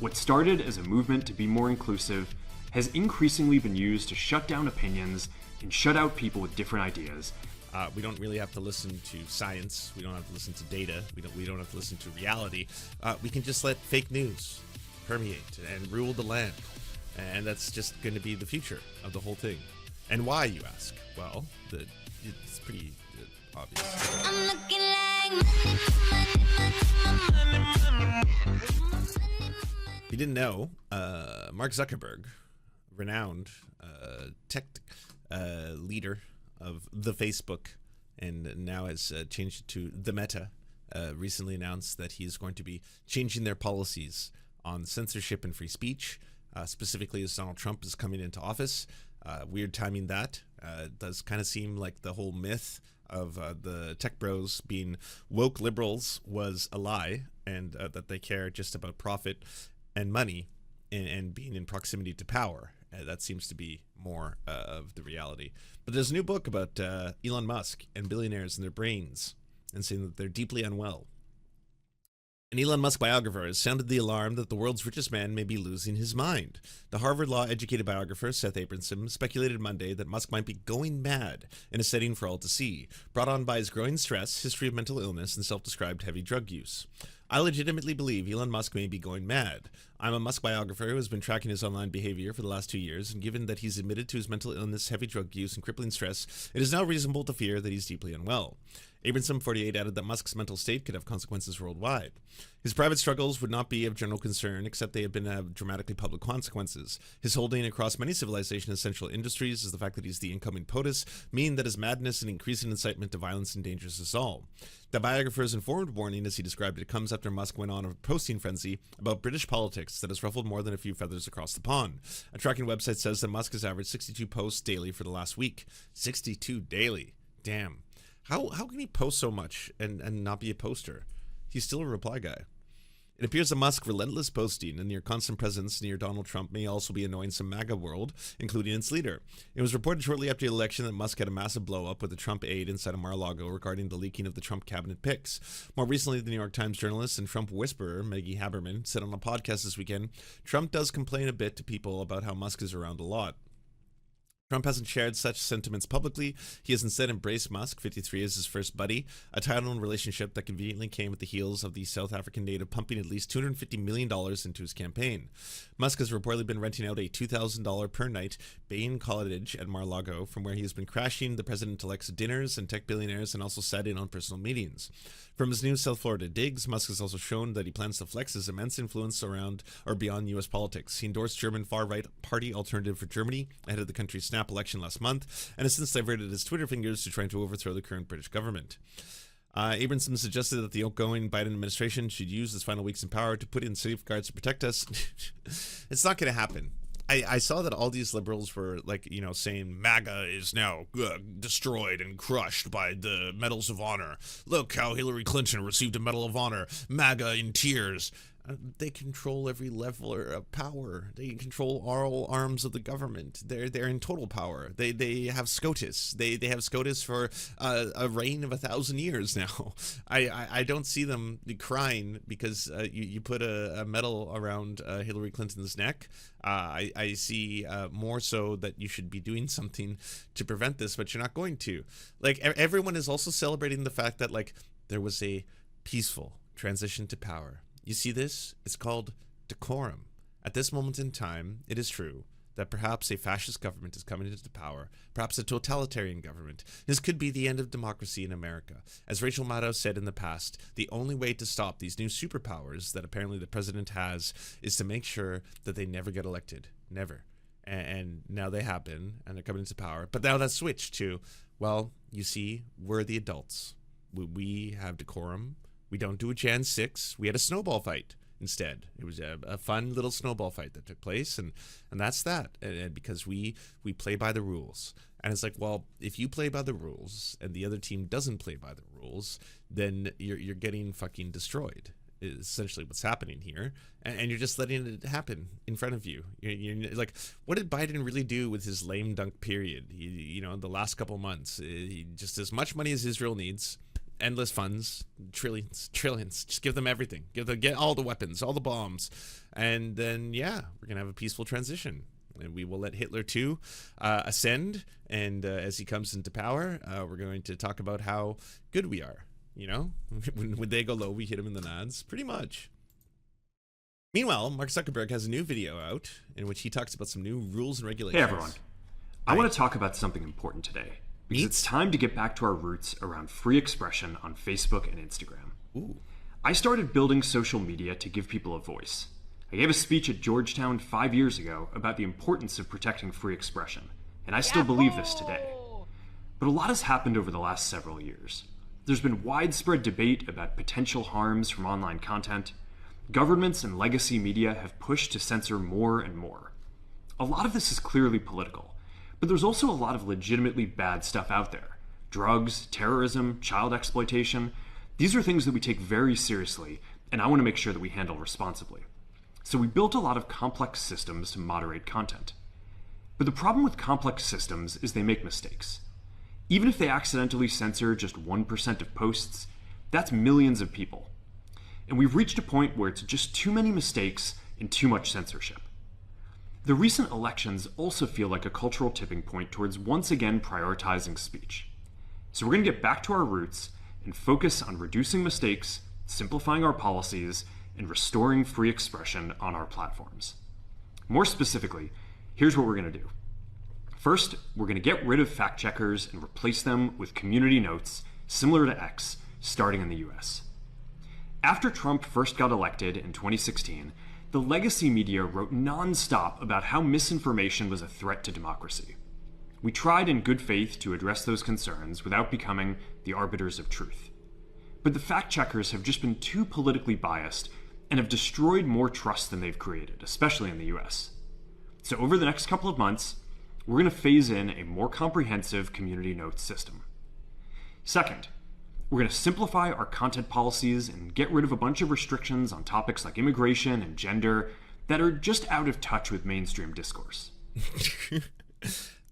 What started as a movement to be more inclusive has increasingly been used to shut down opinions and shut out people with different ideas. We don't really have to listen to science. We don't have to listen to data. We don't have to listen to reality. We can just let fake news permeate and rule the land. And that's just going to be the future of the whole thing. And why, you ask? Well, it's pretty obvious. I'm looking like if you didn't know, Mark Zuckerberg, renowned tech leader of the Facebook, and now has changed it to the Meta, recently announced that he's going to be changing their policies on censorship and free speech, specifically as Donald Trump is coming into office. Weird timing that. Does kind of seem like the whole myth of the tech bros being woke liberals was a lie, and that they care just about profit and money and being in proximity to power. That seems to be more of the reality. But there's a new book about Elon Musk and billionaires and their brains, and saying that they're deeply unwell. An Elon Musk biographer has sounded the alarm that the world's richest man may be losing his mind. The Harvard law-educated biographer Seth Abramson speculated Monday that Musk might be going mad in a setting for all to see, brought on by his growing stress, history of mental illness, and self-described heavy drug use. I legitimately believe Elon Musk may be going mad. I'm a Musk biographer who has been tracking his online behavior for the last 2 years, and given that he's admitted to his mental illness, heavy drug use, and crippling stress, it is now reasonable to fear that he's deeply unwell. Abramson, 48, added that Musk's mental state could have consequences worldwide. His private struggles would not be of general concern, except they have been of dramatically public consequences. His holding across many civilization essential industries is the fact that he's the incoming POTUS, mean that his madness and increasing incitement to violence endangers us all. The biographer's informed warning, as he described it, comes after Musk went on a posting frenzy about British politics that has ruffled more than a few feathers across the pond. A tracking website says that Musk has averaged 62 posts daily for the last week. 62 daily. Damn. How can he post so much and not be a poster? He's still a reply guy. It appears that Musk's relentless posting and near constant presence near Donald Trump may also be annoying some MAGA world, including its leader. It was reported shortly after the election that Musk had a massive blow-up with a Trump aide inside of Mar-a-Lago regarding the leaking of the Trump cabinet pics. More recently, the New York Times journalist and Trump whisperer Maggie Haberman said on a podcast this weekend, Trump does complain a bit to people about how Musk is around a lot. Trump hasn't shared such sentiments publicly. He has instead embraced Musk, 53, as his first buddy, a title and relationship that conveniently came at the heels of the South African native pumping at least $250 million into his campaign. Musk has reportedly been renting out a $2,000 per night Bain cottage at Mar-a-Lago, from where he has been crashing the president-elect's dinners and tech billionaires, and also sat in on personal meetings. From his new South Florida digs, Musk has also shown that he plans to flex his immense influence around or beyond U.S. politics. He endorsed German far-right party Alternative for Germany ahead of the country's snap election last month, and has since diverted his Twitter fingers to trying to overthrow the current British government. Abramson suggested that the outgoing Biden administration should use its final weeks in power to put in safeguards to protect us. It's not going to happen. I saw that all these liberals were like, saying MAGA is now destroyed and crushed by the medals of honor. Look how Hillary Clinton received a Medal of Honor. MAGA in tears. They control every level of power. They control all arms of the government. They're in total power. They have SCOTUS. They have SCOTUS for a reign of 1,000 years now. I don't see them crying because you put a medal around Hillary Clinton's neck. I see more so that you should be doing something to prevent this, but you're not going to. Like, everyone is also celebrating the fact that there was a peaceful transition to power. You see this? It's called decorum. At this moment in time, it is true that perhaps a fascist government is coming into power, perhaps a totalitarian government. This could be the end of democracy in America. As Rachel Maddow said in the past, the only way to stop these new superpowers that apparently the president has is to make sure that they never get elected. Never. And now they have been, and they're coming into power. But now that's switched to, well, you see, we're the adults. We have decorum. We don't do a Jan 6. We had a snowball fight instead. It was a fun little snowball fight that took place, and that's that. And because we play by the rules. And it's like, well, if you play by the rules and the other team doesn't play by the rules, then you're getting fucking destroyed. Is essentially what's happening here, and you're just letting it happen in front of you. You're like, what did Biden really do with his lame dunk period? The last couple months, he just as much money as Israel needs. endless funds, trillions. Just give them everything. Get all the weapons, all the bombs, and then yeah, we're gonna have a peaceful transition. And we will let Hitler too ascend, and as he comes into power, we're going to talk about how good we are. You know, when they go low, we hit them in the nads, pretty much. Meanwhile, Mark Zuckerberg has a new video out in which he talks about some new rules and regulations. Hey everyone, I want to talk about something important today, because it's time to get back to our roots around free expression on Facebook and Instagram. Ooh. I started building social media to give people a voice. I gave a speech at Georgetown 5 years ago about the importance of protecting free expression, and I still believe this today. But a lot has happened over the last several years. There's been widespread debate about potential harms from online content. Governments and legacy media have pushed to censor more and more. A lot of this is clearly political, but there's also a lot of legitimately bad stuff out there. Drugs, terrorism, child exploitation. These are things that we take very seriously, and I want to make sure that we handle responsibly. So we built a lot of complex systems to moderate content. But the problem with complex systems is they make mistakes. Even if they accidentally censor just 1% of posts, that's millions of people. And we've reached a point where it's just too many mistakes and too much censorship. The recent elections also feel like a cultural tipping point towards once again prioritizing speech. So we're going to get back to our roots and focus on reducing mistakes, simplifying our policies, and restoring free expression on our platforms. More specifically, here's what we're going to do. First, we're going to get rid of fact checkers and replace them with community notes similar to X, starting in the US. After Trump first got elected in 2016, the legacy media wrote non-stop about how misinformation was a threat to democracy. We tried in good faith to address those concerns without becoming the arbiters of truth. But the fact checkers have just been too politically biased and have destroyed more trust than they've created, especially in the US. So over the next couple of months, we're going to phase in a more comprehensive community notes system. Second, we're going to simplify our content policies and get rid of a bunch of restrictions on topics like immigration and gender that are just out of touch with mainstream discourse.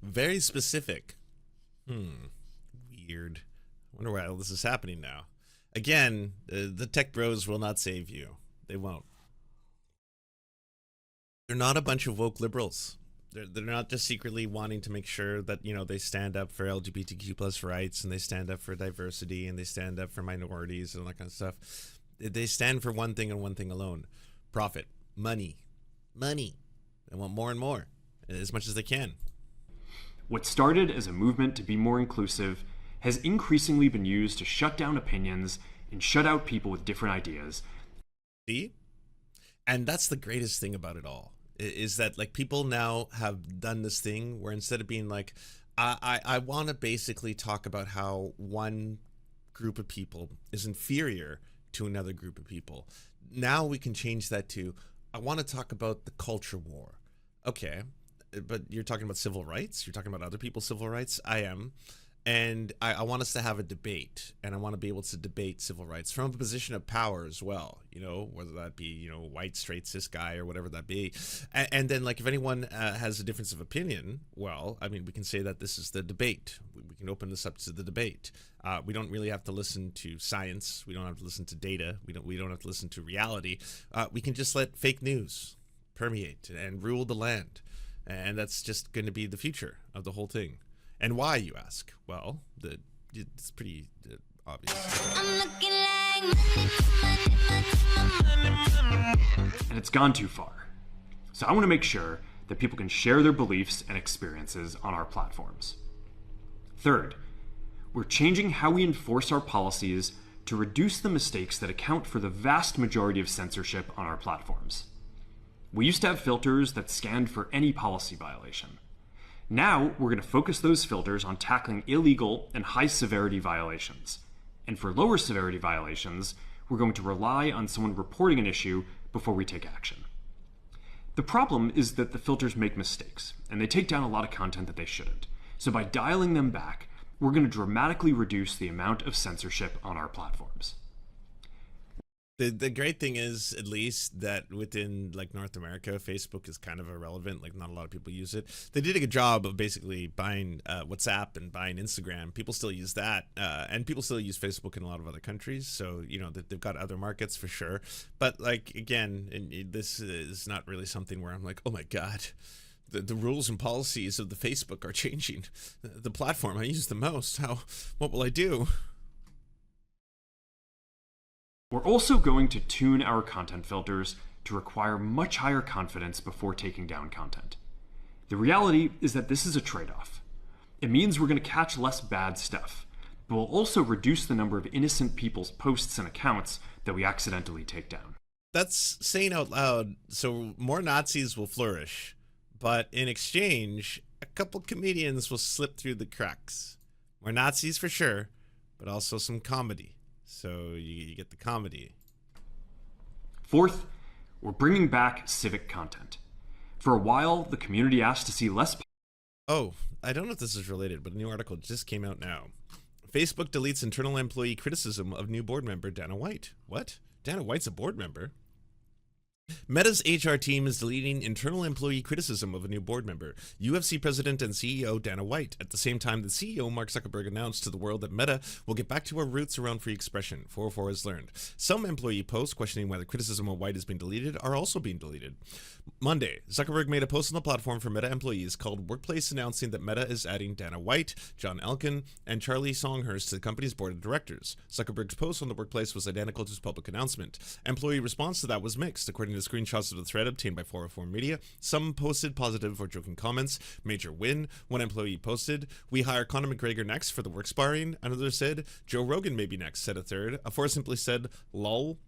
Very specific. Weird. I wonder why all this is happening now. Again, the tech bros will not save you. They won't. They're not a bunch of woke liberals. They're not just secretly wanting to make sure that, you know, they stand up for LGBTQ plus rights and they stand up for diversity and they stand up for minorities and all that kind of stuff. They stand for one thing and one thing alone: profit, money. They want more and more, as much as they can. What started as a movement to be more inclusive has increasingly been used to shut down opinions and shut out people with different ideas. See? And that's the greatest thing about it all. Is that, like, people now have done this thing where instead of being like, I want to basically talk about how one group of people is inferior to another group of people, now we can change that to, I want to talk about the culture war. Okay, but you're talking about civil rights? You're talking about other people's civil rights? I am. And I want us to have a debate, and I want to be able to debate civil rights from a position of power as well, you know, whether that be, you know, white, straight, cis guy or whatever that be. And then, like, if anyone has a difference of opinion, well, I mean, we can say that this is the debate. We can open this up to the debate. We don't really have to listen to science. We don't have to listen to data. We don't have to listen to reality. We can just let fake news permeate and rule the land. And that's just going to be the future of the whole thing. And why, you ask? Well, it's pretty obvious. And it's gone too far. So I want to make sure that people can share their beliefs and experiences on our platforms. Third, we're changing how we enforce our policies to reduce the mistakes that account for the vast majority of censorship on our platforms. We used to have filters that scanned for any policy violation. Now, we're going to focus those filters on tackling illegal and high-severity violations. And for lower severity violations, we're going to rely on someone reporting an issue before we take action. The problem is that the filters make mistakes, and they take down a lot of content that they shouldn't. So by dialing them back, we're going to dramatically reduce the amount of censorship on our platforms. The great thing is, at least, that within like North America, Facebook is kind of irrelevant. Like, not a lot of people use it. They did a good job of basically buying WhatsApp and buying Instagram. People still use that, and people still use Facebook in a lot of other countries. So, you know, they've got other markets for sure. But like, again, this is not really something where I'm like, oh my God, the rules and policies of the Facebook are changing. The platform I use the most. What will I do? We're also going to tune our content filters to require much higher confidence before taking down content. The reality is that this is a trade-off. It means we're going to catch less bad stuff, but we'll also reduce the number of innocent people's posts and accounts that we accidentally take down. That's saying out loud, so more Nazis will flourish, but in exchange, a couple comedians will slip through the cracks. More Nazis for sure, but also some comedy. So you get the comedy. Fourth, we're bringing back civic content. For a while, the community asked to see less. Oh, I don't know if this is related, but a new article just came out now. Facebook deletes internal employee criticism of new board member Dana White. What? Dana White's a board member? Meta's HR team is deleting internal employee criticism of a new board member, UFC president and CEO Dana White, at the same time that CEO Mark Zuckerberg announced to the world that Meta will get back to our roots around free expression, 404 has learned. Some employee posts questioning whether criticism of White has been deleted are also being deleted. Monday, Zuckerberg made a post on the platform for Meta employees called Workplace, announcing that Meta is adding Dana White, John Elkin, and Charlie Songhurst to the company's board of directors. Zuckerberg's post on the Workplace was identical to his public announcement. Employee response to that was mixed, according to screenshots of the thread obtained by 404 Media. Some posted positive or joking comments. Major win. One employee posted, "We hire Conor McGregor next for the work sparring." Another said, "Joe Rogan may be next," said a third. A fourth simply said, "lol."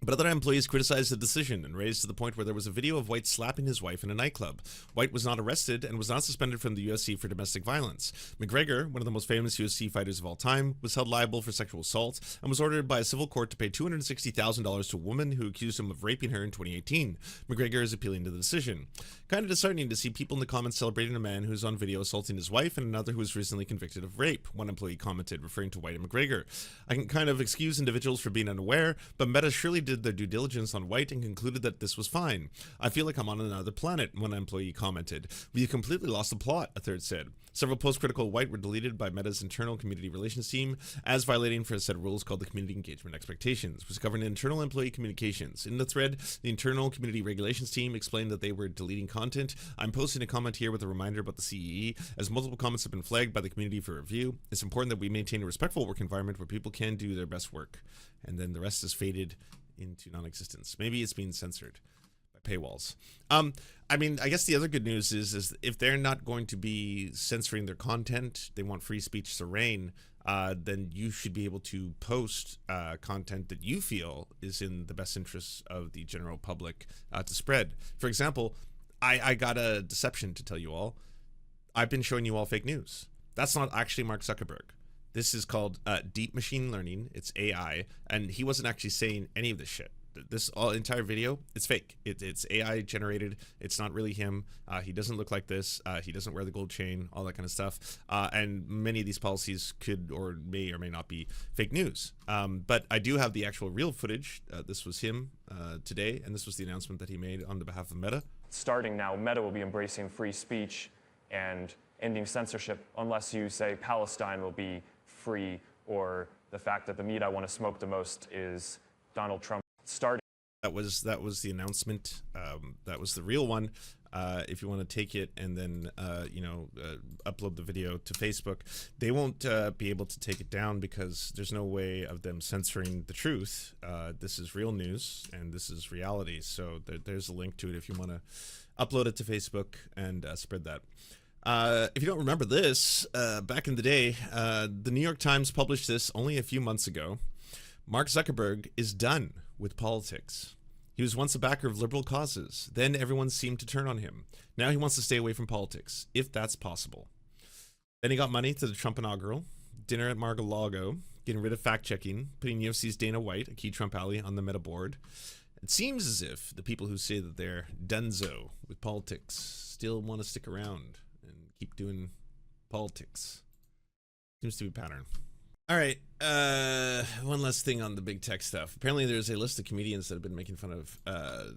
But other employees criticized the decision and raised to the point where there was a video of White slapping his wife in a nightclub. White was not arrested and was not suspended from the UFC for domestic violence. McGregor, one of the most famous UFC fighters of all time, was held liable for sexual assault and was ordered by a civil court to pay $260,000 to a woman who accused him of raping her in 2018. McGregor is appealing to the decision. Kind of disheartening to see people in the comments celebrating a man who's on video assaulting his wife and another who was recently convicted of rape, one employee commented, referring to White and McGregor. I can kind of excuse individuals for being unaware, but Meta surely did their due diligence on White and concluded that this was fine. I feel like I'm on another planet, one employee commented. We completely lost the plot, a third said. Several posts critical of White were deleted by Meta's internal community relations team as violating for a set of rules called the Community Engagement Expectations, which govern internal employee communications. In the thread, the internal community regulations team explained that they were deleting content. I'm posting a comment here with a reminder about the CEE, as multiple comments have been flagged by the community for review. It's important that we maintain a respectful work environment where people can do their best work. And then the rest is faded into non-existence. Maybe it's being censored by paywalls. I mean, I guess the other good news is if they're not going to be censoring their content, they want free speech to reign, then you should be able to post content that you feel is in the best interests of the general public to spread. For example, I got a deception to tell you all. I've been showing you all fake news. That's not actually Mark Zuckerberg. This is called deep machine learning. It's AI, and he wasn't actually saying any of this shit. This entire video, it's fake. It's AI generated. It's not really him. He doesn't look like this. He doesn't wear the gold chain, all that kind of stuff. And many of these policies could or may not be fake news. But I do have the actual real footage. This was him today, and this was the announcement that he made on the behalf of Meta. Starting now, Meta will be embracing free speech and ending censorship unless you say Palestine will be free, or the fact that the meat I want to smoke the most is Donald Trump. Starting. That was the announcement. That was the real one. If you want to take it and then upload the video to Facebook, they won't be able to take it down because there's no way of them censoring the truth. This is real news and this is reality. So there's a link to it if you want to upload it to Facebook and spread that. If you don't remember this, back in the day, the New York Times published this only a few months ago. Mark Zuckerberg is done with politics. He was once a backer of liberal causes. Then everyone seemed to turn on him. Now he wants to stay away from politics, if that's possible. Then he got money to the Trump inaugural, dinner at Mar-a-Lago, getting rid of fact-checking, putting UFC's Dana White, a key Trump ally, on the Meta board. It seems as if the people who say that they're donezo with politics still want to stick around and keep doing politics. Seems to be a pattern. All right. One last thing on the big tech stuff. Apparently, there's a list of comedians that have been making fun of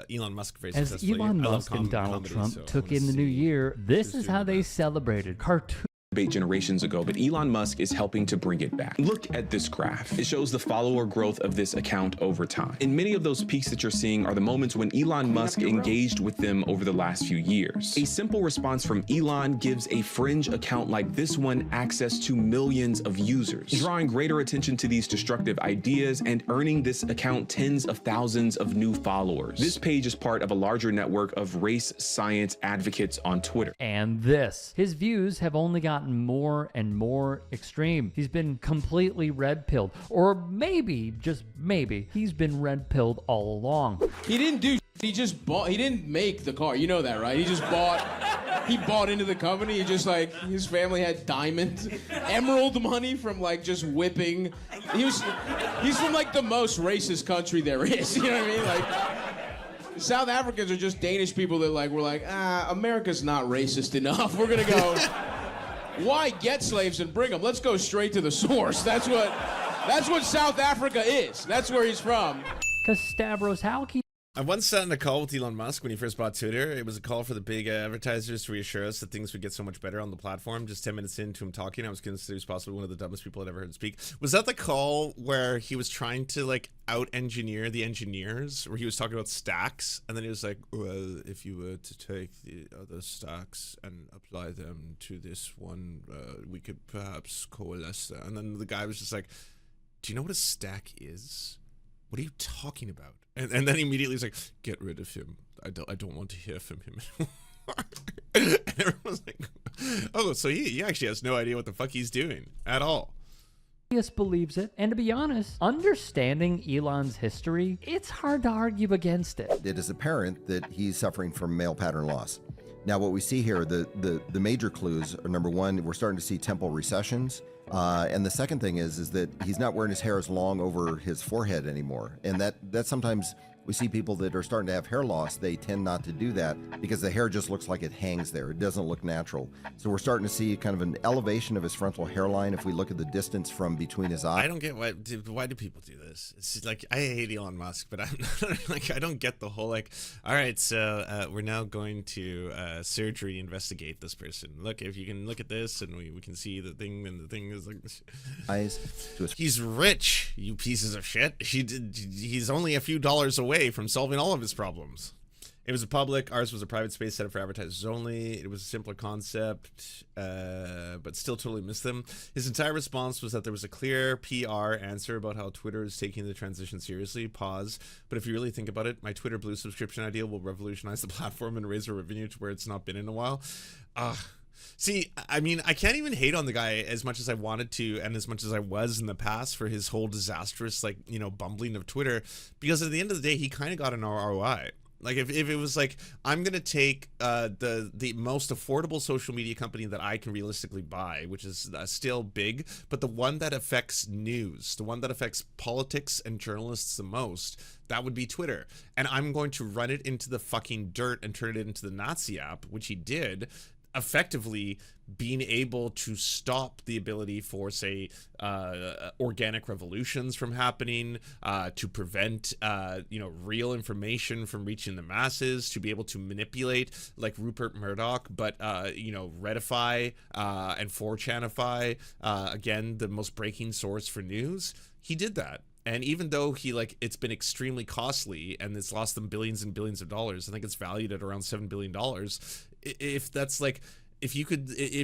Elon Musk very As successfully. Elon Musk and Donald Trump took in the new year, this is how they celebrated. Cartoon debate generations ago, but Elon Musk is helping to bring it back. Look at this graph. It shows the follower growth of this account over time. And many of those peaks that you're seeing are the moments when Elon Musk engaged with them over the last few years. A simple response from Elon gives a fringe account like this one access to millions of users, drawing greater attention to these destructive ideas and earning this account tens of thousands of new followers. This page is part of a larger network of race science advocates on Twitter. and this. His views have only gotten more and more extreme. He's been completely red-pilled. Or maybe, just maybe, he's been red-pilled all along. He didn't do he just bought, he didn't make the car. You know that, right? He bought into the company. He just like, his family had diamond, emerald money from like just whipping. He's from like the most racist country there is. You know what I mean? Like, South Africans are just Danish people that like, were like, America's not racist enough. We're gonna go, why get slaves and bring them? Let's go straight to the source. That's what South Africa is. That's where he's from. Because Stavros Halki. I once sat in a call with Elon Musk when he first bought Twitter. It was a call for the big advertisers to reassure us that things would get so much better on the platform. Just 10 minutes into him talking, I was considered he was possibly one of the dumbest people I'd ever heard speak. Was that the call where he was trying to like out-engineer the engineers, where he was talking about stacks, and then he was like, well, if you were to take the other stacks and apply them to this one, we could perhaps coalesce that. And then the guy was just like, do you know what a stack is? What are you talking about? And then immediately he's like, get rid of him. I don't want to hear from him anymore. And everyone's like, oh, so he actually has no idea what the fuck he's doing at all. Believes it, and to be honest, understanding Elon's history, it's hard to argue against it. It is apparent that he's suffering from male pattern loss. Now, what we see here, the major clues are, number one, we're starting to see temple recessions. And the second thing is that he's not wearing his hair as long over his forehead anymore. And that sometimes we see people that are starting to have hair loss, they tend not to do that because the hair just looks like it hangs there. It doesn't look natural. So we're starting to see kind of an elevation of his frontal hairline if we look at the distance from between his eyes. I don't get why do people do this? It's like, I hate Elon Musk, but I'm like, I don't get the whole like, all right, so we're now going to surgery investigate this person. Look, if you can look at this and we can see the thing, and the thing is like, he's rich, you pieces of shit. He's only a few dollars away from solving all of his problems. It was a public, ours was a private space set up for advertisers only. It was a simpler concept, but still totally missed them. His entire response was that there was a clear PR answer about how Twitter is taking the transition seriously. Pause. But if you really think about it, my Twitter Blue subscription idea will revolutionize the platform and raise our revenue to where it's not been in a while. See, I mean, I can't even hate on the guy as much as I wanted to and as much as I was in the past for his whole disastrous, like, you know, bumbling of Twitter, because at the end of the day, he kind of got an ROI. Like, if it was like, I'm going to take the most affordable social media company that I can realistically buy, which is still big, but the one that affects news, the one that affects politics and journalists the most, that would be Twitter. And I'm going to run it into the fucking dirt and turn it into the Nazi app, which he did, effectively being able to stop the ability for, say, organic revolutions from happening, to prevent, you know, real information from reaching the masses, to be able to manipulate, like Rupert Murdoch, but, you know, Redify and 4chanify, again, the most breaking source for news. He did that. And even though it's been extremely costly and it's lost them billions and billions of dollars, I think it's valued at around $7 billion. If that's like, if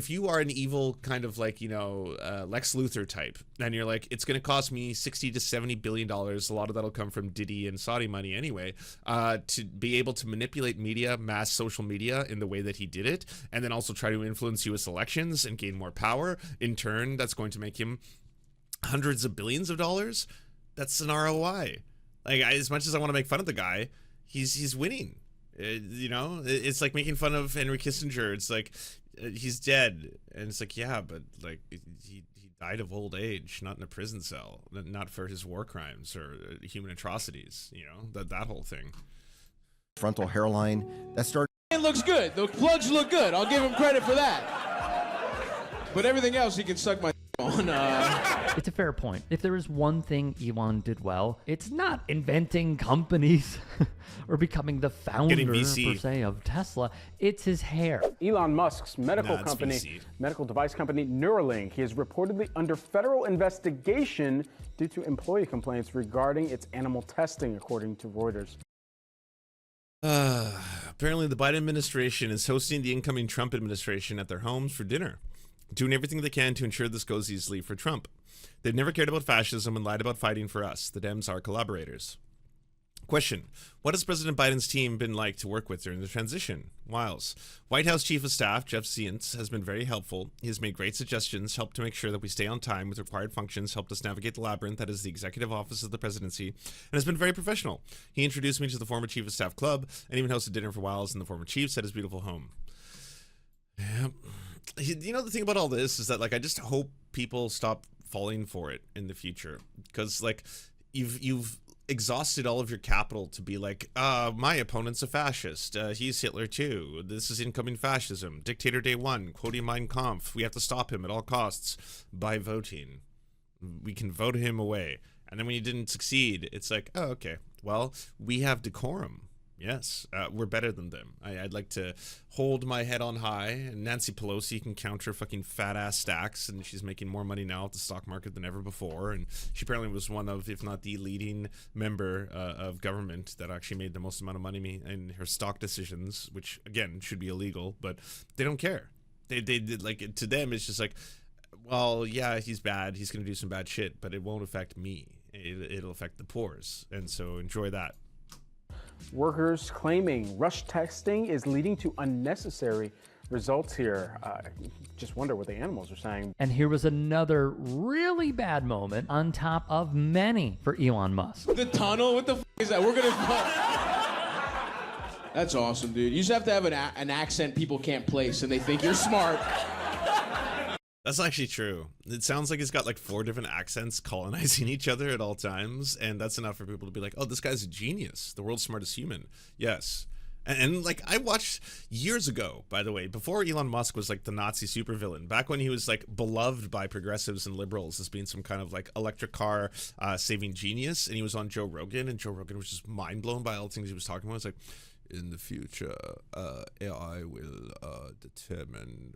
you are an evil kind of like, you know, Lex Luthor type, and you're like, it's going to cost me $60 to $70 billion, a lot of that'll come from Diddy and Saudi money anyway, to be able to manipulate media, mass social media in the way that he did it, and then also try to influence US elections and gain more power. In turn, that's going to make him hundreds of billions of dollars. That's an ROI. Like, as much as I want to make fun of the guy, he's winning. You know, it's like making fun of Henry Kissinger. It's like, he's dead, and it's like, yeah, but like he died of old age, not in a prison cell, not for his war crimes or human atrocities. You know, that whole thing. Frontal hairline, that started. It looks good. The plugs look good. I'll give him credit for that. But everything else, he can suck my on. on It's a fair point. If there is one thing Elon did well, it's not inventing companies or becoming the founder, Getting per VC. se, of Tesla. It's his hair. Elon Musk's medical Nah, it's company, VC. medical device company Neuralink, he is reportedly under federal investigation due to employee complaints regarding its animal testing, according to Reuters. Apparently, the Biden administration is hosting the incoming Trump administration at their homes for dinner, doing everything they can to ensure this goes easily for Trump. They've never cared about fascism and lied about fighting for us. The Dems are collaborators. Question: what has President Biden's team been like to work with during the transition? Wiles. White House Chief of Staff Jeff Zients has been very helpful. He has made great suggestions, helped to make sure that we stay on time with required functions, helped us navigate the labyrinth that is the executive office of the presidency, and has been very professional. He introduced me to the former Chief of Staff Club and even hosted dinner for Wiles and the former Chiefs at his beautiful home. Yeah. You know, the thing about all this is that, like, I just hope people stop falling for it in the future, because, like, you've exhausted all of your capital to be like, my opponent's a fascist, he's Hitler too, this is incoming fascism, dictator day one, quoting Mein Kampf, we have to stop him at all costs by voting. We can vote him away. And then when you didn't succeed, it's like, oh, okay, well, we have decorum. Yes, we're better than them. I'd like to hold my head on high, and Nancy Pelosi can count her fucking fat ass stacks, and she's making more money now at the stock market than ever before, and she apparently was one of, if not the leading member of government that actually made the most amount of money in her stock decisions, which again should be illegal, but they don't care. They did, like, to them it's just like, well, yeah, he's bad, he's gonna do some bad shit, but it won't affect me. It'll affect the poors, and so enjoy that. Workers claiming rush testing is leading to unnecessary results here. Just wonder what the animals are saying. And here was another really bad moment on top of many for Elon Musk. the tunnel. What the is that? We're gonna. That's awesome, dude. You just have to have an accent people can't place, and they think you're smart. That's actually true. It sounds like he's got like 4 different accents colonizing each other at all times, and that's enough for people to be like, oh, this guy's a genius, the world's smartest human. Yes. And like, I watched years ago, by the way, before Elon Musk was like the Nazi supervillain, back when he was like beloved by progressives and liberals as being some kind of like electric car saving genius, and he was on Joe Rogan, and Joe Rogan was just mind blown by all the things he was talking about. It's like, in the future, AI will determine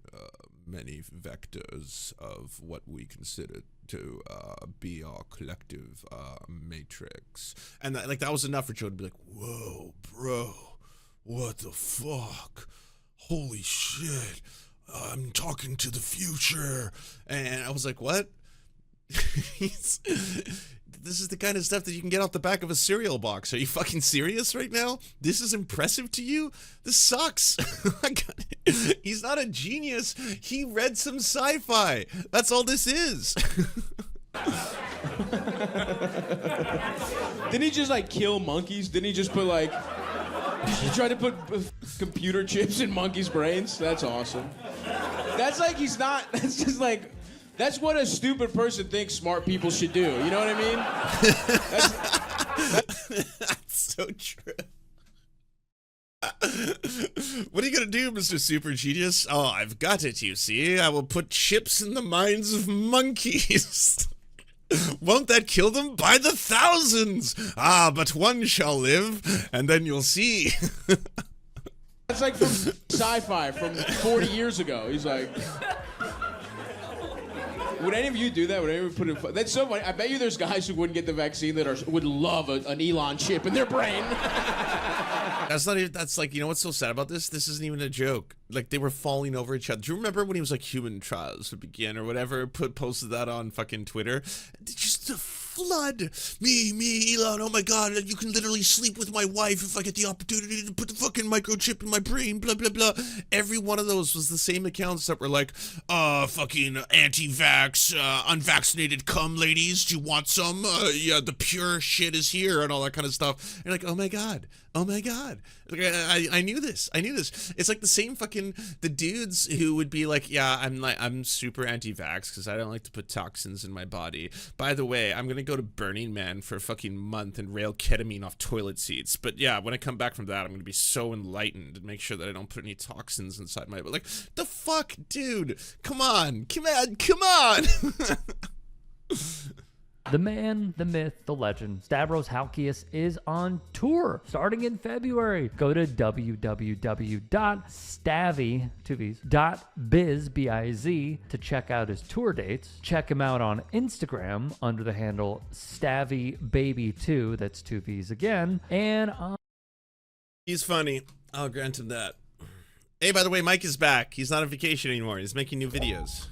many vectors of what we consider to be our collective matrix. And that was enough for Joe to be like, whoa, bro, what the fuck? Holy shit, I'm talking to the future. And I was like, what? This is the kind of stuff that you can get off the back of a cereal box. Are you fucking serious right now? This is impressive to you? This sucks. He's not a genius. He read some sci-fi. That's all this is. Didn't he just like kill monkeys? Didn't he just put like? He tried to put computer chips in monkeys' brains. That's awesome. That's like he's not. That's just like. That's what a stupid person thinks smart people should do. You know what I mean? That's so true. What are you gonna do, Mr. Super Genius? Oh, I've got it, you see. I will put chips in the minds of monkeys. Won't that kill them? By the thousands! Ah, but one shall live, and then you'll see. That's like from sci-fi from 40 years ago. He's like... Would any of you do that? Would any of you put it? That's so funny. I bet you there's guys who wouldn't get the vaccine that would love an Elon chip in their brain. That's not even, that's like, you know what's so sad about this? This isn't even a joke. Like, they were falling over each other. Do you remember when he was like, human trials would begin or whatever, posted that on fucking Twitter? Just the flood. Me, Elon, oh my god, you can literally sleep with my wife if I get the opportunity to put the fucking microchip in my brain, blah, blah, blah. Every one of those was the same accounts that were like, fucking anti-vax, unvaccinated cum ladies, do you want some? Yeah, the pure shit is here and all that kind of stuff. And you're like, oh my god, Oh my God. Like, I knew this. I knew this. It's like the same fucking, the dudes who would be like, yeah, I'm super anti-vax because I don't like to put toxins in my body. By the way, I'm going to go to Burning Man for a fucking month and rail ketamine off toilet seats. But yeah, when I come back from that, I'm going to be so enlightened and make sure that I don't put any toxins inside my, like, the fuck, dude? Come on. Come on. Come on. The man, the myth, the legend, Stavros Halkias is on tour starting in February. Go to www.stavy.biz, B-I-Z, to check out his tour dates. Check him out on Instagram under the handle StavyBaby2, that's 2 V's again, and on... He's funny. I'll grant him that. Hey, by the way, Mike is back. He's not on vacation anymore. He's making new videos.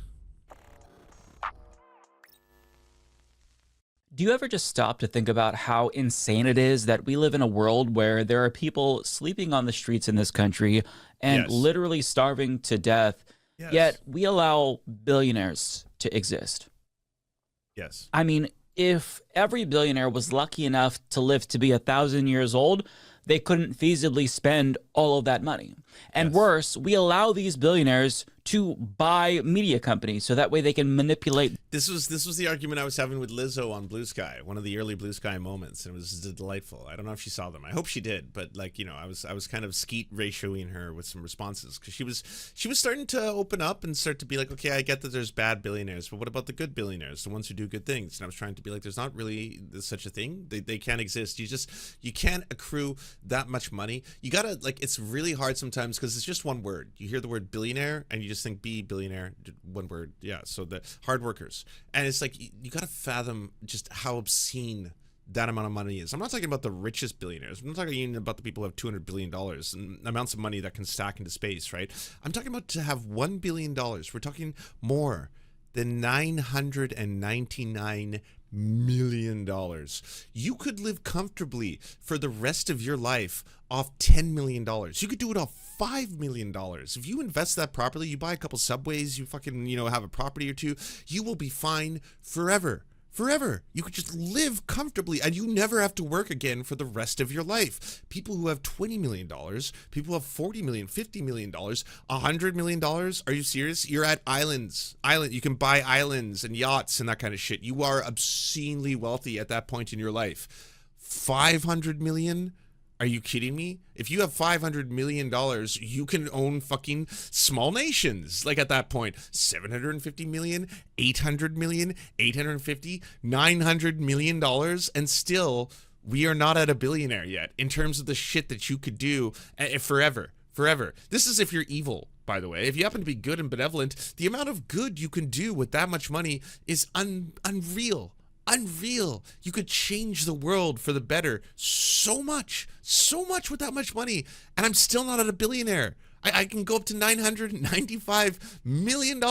Do you ever just stop to think about how insane it is that we live in a world where there are people sleeping on the streets in this country and literally starving to death, yet we allow billionaires to exist? Yes. I mean, if every billionaire was lucky enough to live to be 1,000 years old, they couldn't feasibly spend all of that money. And worse, we allow these billionaires to buy media companies so that way they can manipulate. This was the argument I was having with Lizzo on Blue Sky, one of the early Blue Sky moments. It was delightful. I don't know if she saw them. I hope she did, but like, you know, I was kind of skeet ratioing her with some responses because she was starting to open up and start to be like, okay, I get that there's bad billionaires, but what about the good billionaires, the ones who do good things? And I was trying to be like, there's not really such a thing. They can't exist. You can't accrue that much money. You gotta, like, it's really hard sometimes because it's just one word. You hear the word billionaire and you just think billionaire, one word. Yeah, so the hard workers. And it's like, you gotta fathom just how obscene that amount of money is. I'm not talking about the richest billionaires. I'm not talking even about the people who have $200 billion and amounts of money that can stack into space, right? I'm talking about to have $1 billion. We're talking more than $999 million. You could live comfortably for the rest of your life off $10 million. You could do it off $5 million. If you invest that properly, you buy a couple subways, you fucking, you know, have a property or two, you will be fine forever. Forever. You could just live comfortably and you never have to work again for the rest of your life. People who have $20 million, people who have $40 million, $50 million, $100 million. Are you serious? You're at you can buy islands and yachts and that kind of shit. You are obscenely wealthy at that point in your life. 500 million? Are you kidding me? If you have $500 million, you can own fucking small nations. Like at that point, 750 million, 800 million, 850, $900 million. And still, we are not at a billionaire yet in terms of the shit that you could do forever. Forever. This is if you're evil, by the way. If you happen to be good and benevolent, the amount of good you can do with that much money is unreal. Unreal. You could change the world for the better so much with that much money. And I'm still not at a billionaire. I can go up to $995 million.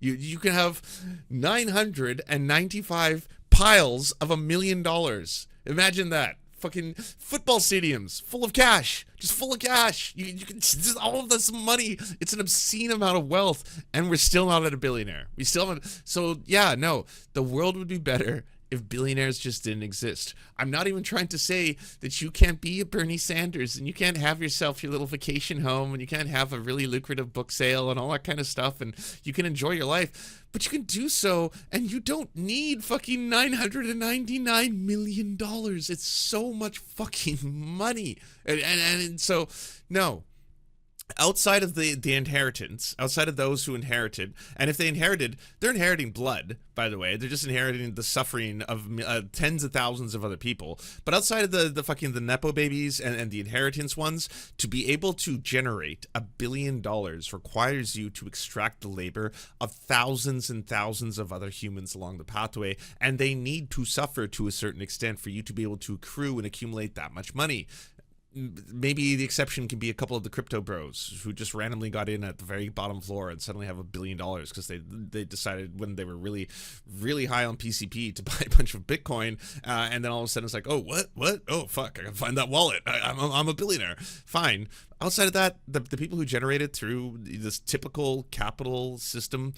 You can have 995 piles of $1 million. Imagine that. Fucking football stadiums full of cash, just full of cash. You can just all of this money. It's an obscene amount of wealth, and we're still not at a billionaire. We still haven't. So yeah, no, the world would be better if billionaires just didn't exist. I'm not even trying to say that you can't be a Bernie Sanders and you can't have yourself your little vacation home and you can't have a really lucrative book sale and all that kind of stuff and you can enjoy your life, but you can do so and you don't need fucking $999 million. It's so much fucking money. And so, no. Outside of the inheritance, outside of those who inherited, and if they inherited, they're inheriting blood, by the way. They're just inheriting the suffering of tens of thousands of other people. But outside of the fucking the Nepo babies and the inheritance ones, to be able to generate $1 billion requires you to extract the labor of thousands and thousands of other humans along the pathway, and they need to suffer to a certain extent for you to be able to accrue and accumulate that much money. Maybe the exception can be a couple of the crypto bros who just randomly got in at the very bottom floor and suddenly have $1 billion because they decided when they were really high on PCP to buy a bunch of Bitcoin, and then all of a sudden it's like, oh, what? Oh, fuck, I gotta find that wallet. I'm a billionaire. Fine. Outside of that, the people who generate it through this typical capital system,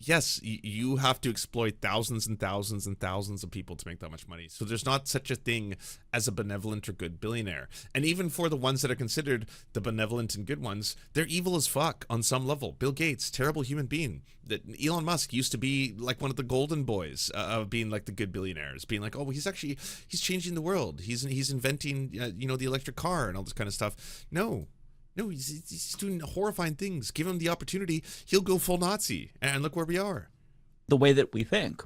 yes, you have to exploit thousands and thousands and thousands of people to make that much money. So there's not such a thing as a benevolent or good billionaire. And even for the ones that are considered the benevolent and good ones, they're evil as fuck on some level. Bill Gates, terrible human being. That Elon Musk used to be like one of the golden boys of being like the good billionaires, being like, oh, he's changing the world. He's inventing, the electric car and all this kind of stuff. No, he's doing horrifying things. Give him the opportunity, he'll go full Nazi. And look where we are. The way that we think.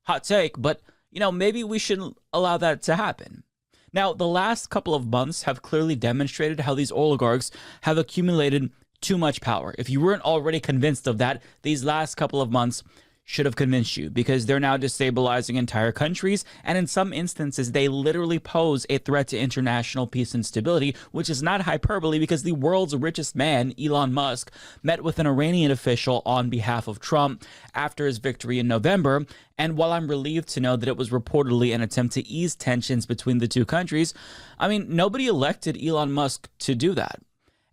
Hot take, but, maybe we shouldn't allow that to happen. Now, the last couple of months have clearly demonstrated how these oligarchs have accumulated too much power. If you weren't already convinced of that, these last couple of months should have convinced you, because they're now destabilizing entire countries, and in some instances they literally pose a threat to international peace and stability, which is not hyperbole, because the world's richest man, Elon Musk, met with an Iranian official on behalf of Trump after his victory in November. And while I'm relieved to know that it was reportedly an attempt to ease tensions between the two countries, nobody elected Elon Musk to do that.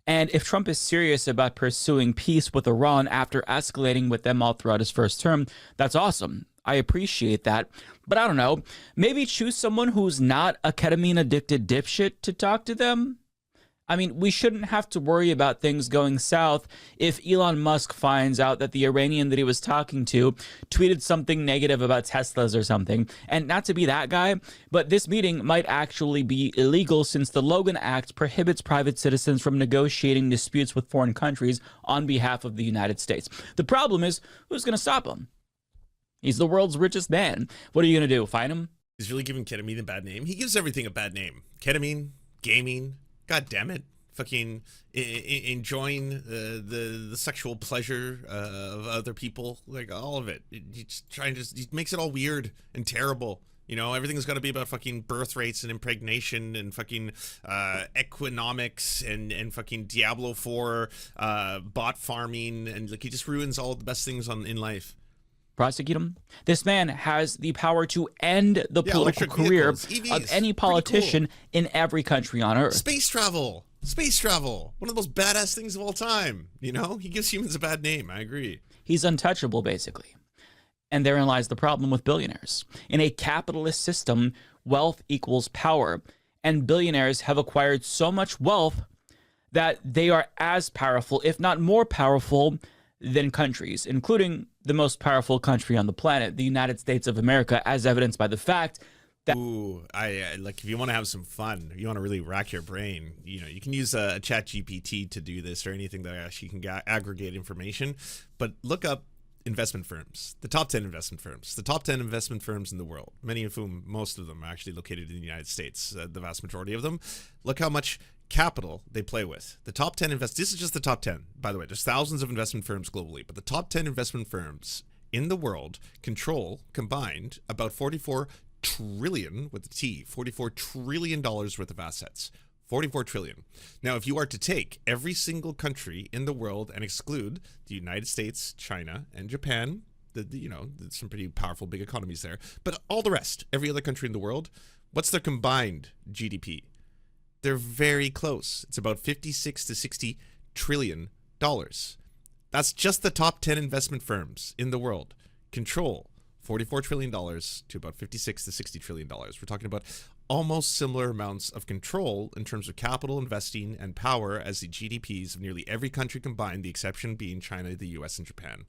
And if Trump is serious about pursuing peace with Iran after escalating with them all throughout his first term, that's awesome. I appreciate that. But I don't know, maybe choose someone who's not a ketamine-addicted dipshit to talk to them? We shouldn't have to worry about things going south if Elon Musk finds out that the Iranian that he was talking to tweeted something negative about Teslas or something. And not to be that guy, but this meeting might actually be illegal, since the Logan Act prohibits private citizens from negotiating disputes with foreign countries on behalf of the United States. The problem is, who's going to stop him? He's the world's richest man. What are you going to do, find him? He's really giving ketamine a bad name. He gives everything a bad name. Ketamine, gaming. God damn it. Fucking enjoying the sexual pleasure of other people. Like, all of it. He makes it all weird and terrible. Everything's got to be about fucking birth rates and impregnation and fucking economics and fucking Diablo 4 bot farming. And he just ruins all the best things in life. Prosecute him. This man has the power to end the political career of any politician in every country on earth. Space travel. One of the most badass things of all time. He gives humans a bad name. I agree. He's untouchable, basically. And therein lies the problem with billionaires. In a capitalist system, wealth equals power. And billionaires have acquired so much wealth that they are as powerful, if not more powerful, than countries, including the most powerful country on the planet, the United States of America, as evidenced by the fact that... Ooh, I like, if you want to have some fun, you want to really rack your brain, you can use a chat GPT to do this, or anything that actually can aggregate information. But look up investment firms, the top 10 investment firms, the top 10 investment firms in the world, many of whom, most of them are actually located in the United States, the vast majority of them. Look how much capital they play with. The top 10 this is just the top 10, by the way. There's thousands of investment firms globally, but the top 10 investment firms in the world control combined about 44 trillion with a T, $44 trillion worth of assets. 44 trillion. Now, if you are to take every single country in the world and exclude the United States, China, and Japan, there's some pretty powerful big economies there, but all the rest, every other country in the world, what's their combined GDP? They're very close. It's about 56 to 60 trillion dollars. That's just the top 10 investment firms in the world control $44 trillion to about 56 to 60 trillion dollars. We're talking about almost similar amounts of control in terms of capital investing and power as the GDPs of nearly every country combined, the exception being China, the US, and Japan.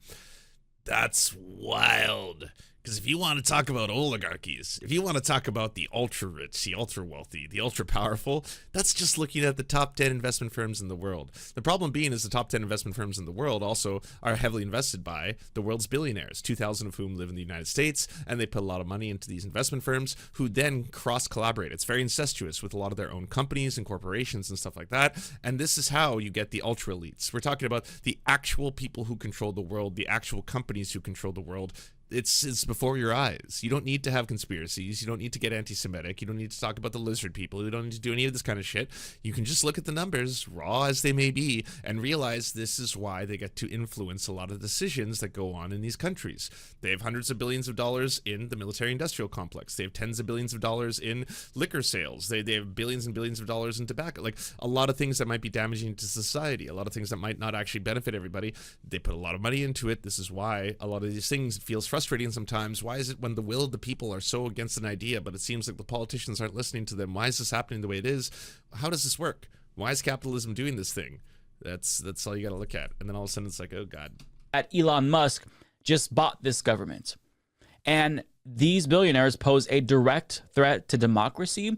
That's wild. Because if you want to talk about oligarchies, if you want to talk about the ultra rich, the ultra wealthy, the ultra powerful, that's just looking at the top 10 investment firms in the world. The problem being is the top 10 investment firms in the world also are heavily invested by the world's billionaires, 2,000 of whom live in the United States, and they put a lot of money into these investment firms who then cross-collaborate. It's very incestuous with a lot of their own companies and corporations and stuff like that, and this is how you get the ultra elites. We're talking about the actual people who control the world, the actual companies who control the world. it's before your eyes. You don't need to have conspiracies. You don't need to get anti-Semitic. You don't need to talk about the lizard people. You don't need to do any of this kind of shit. You can just look at the numbers, raw as they may be, and realize this is why they get to influence a lot of decisions that go on in these countries. They have hundreds of billions of dollars in the military-industrial complex. They have tens of billions of dollars in liquor sales. They have billions and billions of dollars in tobacco. Like, a lot of things that might be damaging to society, a lot of things that might not actually benefit everybody. They put a lot of money into it. This is why a lot of these things feels frustrating sometimes. Why is it when the will of the people are so against an idea, but it seems like the politicians aren't listening to them? Why is this happening the way it is? How does this work? Why is capitalism doing this thing? That's all you got to look at. And then all of a sudden it's like, oh God. Elon Musk just bought this government. And these billionaires pose a direct threat to democracy.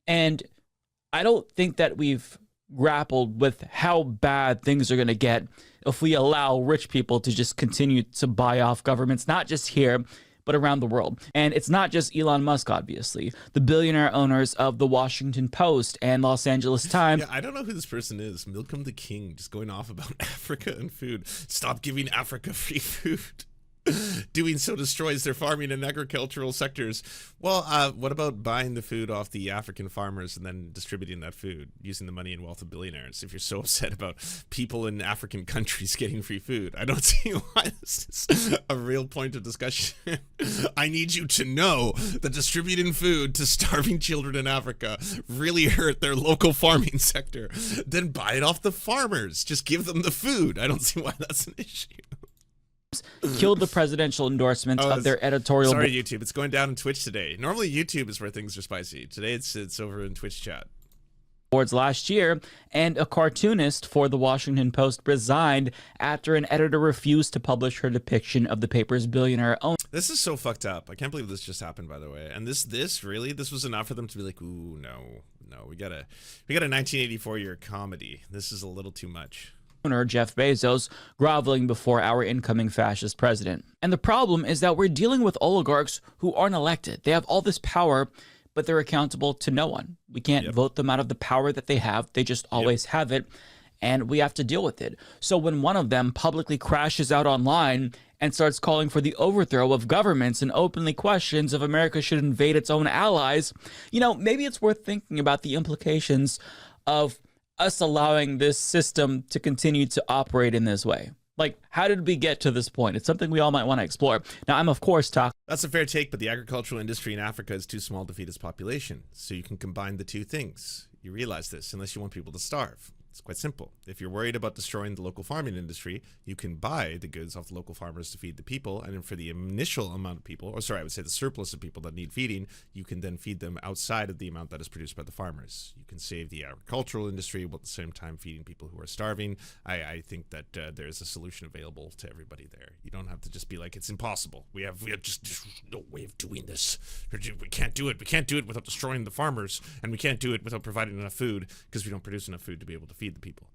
And I don't think that we've grappled with how bad things are going to get if we allow rich people to just continue to buy off governments, not just here, but around the world. And it's not just Elon Musk, obviously. The billionaire owners of the Washington Post and Los Angeles Times. Yeah, I don't know who this person is. Milcom the King, just going off about Africa and food. Stop giving Africa free food. Doing so destroys their farming and agricultural sectors. Well, what about buying the food off the African farmers and then distributing that food using the money and wealth of billionaires? If you're so upset about people in African countries getting free food, I don't see why this is a real point of discussion. I need you to know that distributing food to starving children in Africa really hurt their local farming sector. Then buy it off the farmers. Just give them the food. I don't see why that's an issue. Killed the presidential endorsements of their editorial. Sorry, YouTube. It's going down on Twitch today. Normally, YouTube is where things are spicy. Today, it's over in Twitch chat. Boards last year, and a cartoonist for the Washington Post resigned after an editor refused to publish her depiction of the paper's billionaire owner. This is so fucked up. I can't believe this just happened, by the way. And this was enough for them to be like, ooh, no, we got a 1984 year comedy. This is a little too much. Owner Jeff Bezos groveling before our incoming fascist president. And the problem is that we're dealing with oligarchs who aren't elected. They have all this power, but they're accountable to no one. We can't vote them out of the power that they have. They just always have it, and we have to deal with it. So when one of them publicly crashes out online and starts calling for the overthrow of governments and openly questions if America should invade its own allies, maybe it's worth thinking about the implications of us allowing this system to continue to operate in this way. Like, how did we get to this point? It's something we all might want to explore. Now, I'm of course talking. That's a fair take, but the agricultural industry in Africa is too small to feed its population. So you can combine the two things. You realize this, unless you want people to starve. It's quite simple. If you're worried about destroying the local farming industry, you can buy the goods off the local farmers to feed the people, and then for the initial amount of people, or sorry, I would say the surplus of people that need feeding, you can then feed them outside of the amount that is produced by the farmers. You can save the agricultural industry while at the same time feeding people who are starving. I think that there's a solution available to everybody there. You don't have to just be like, it's impossible. We have just no way of doing this. We can't do it. We can't do it without destroying the farmers, and we can't do it without providing enough food because we don't produce enough food to be able to feed the people.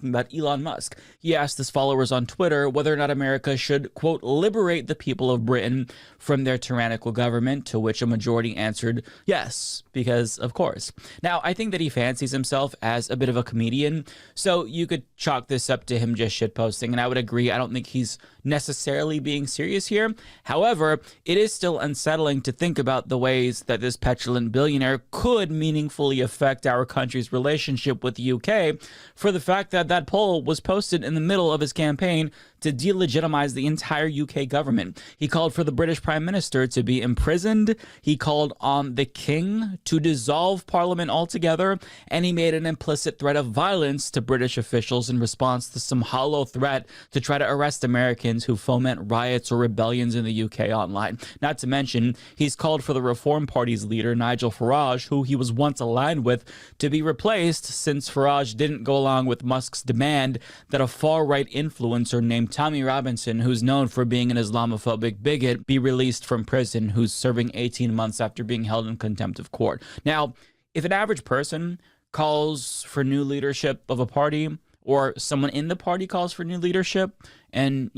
About Elon Musk. He asked his followers on Twitter whether or not America should, quote, liberate the people of Britain from their tyrannical government, to which a majority answered yes, because of course. Now, I think that he fancies himself as a bit of a comedian, so you could chalk this up to him just shitposting, and I would agree. I don't think he's necessarily being serious here. However, it is still unsettling to think about the ways that this petulant billionaire could meaningfully affect our country's relationship with the UK, for the fact that that poll was posted in the middle of his campaign to delegitimize the entire UK government. He called for the British Prime Minister to be imprisoned. He called on the King to dissolve Parliament altogether, and he made an implicit threat of violence to British officials in response to some hollow threat to try to arrest Americans who foment riots or rebellions in the UK online. Not to mention, he's called for the Reform Party's leader, Nigel Farage, who he was once aligned with, to be replaced since Farage didn't go along with Musk's demand that a far-right influencer named Tommy Robinson, who's known for being an Islamophobic bigot, be released from prison, who's serving 18 months after being held in contempt of court. Now, if an average person calls for new leadership of a party, or someone in the party calls for new leadership, and,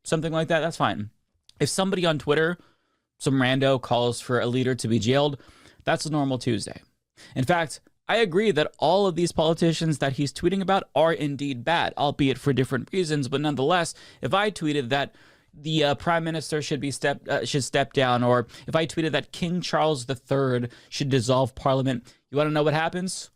something like that, that's fine. If somebody on Twitter, some rando, calls for a leader to be jailed, that's a normal Tuesday. In fact, I agree that all of these politicians that he's tweeting about are indeed bad, albeit for different reasons. But nonetheless, if I tweeted that, the prime minister should step down, or if I tweeted that King Charles III should dissolve parliament, you want to know what happens?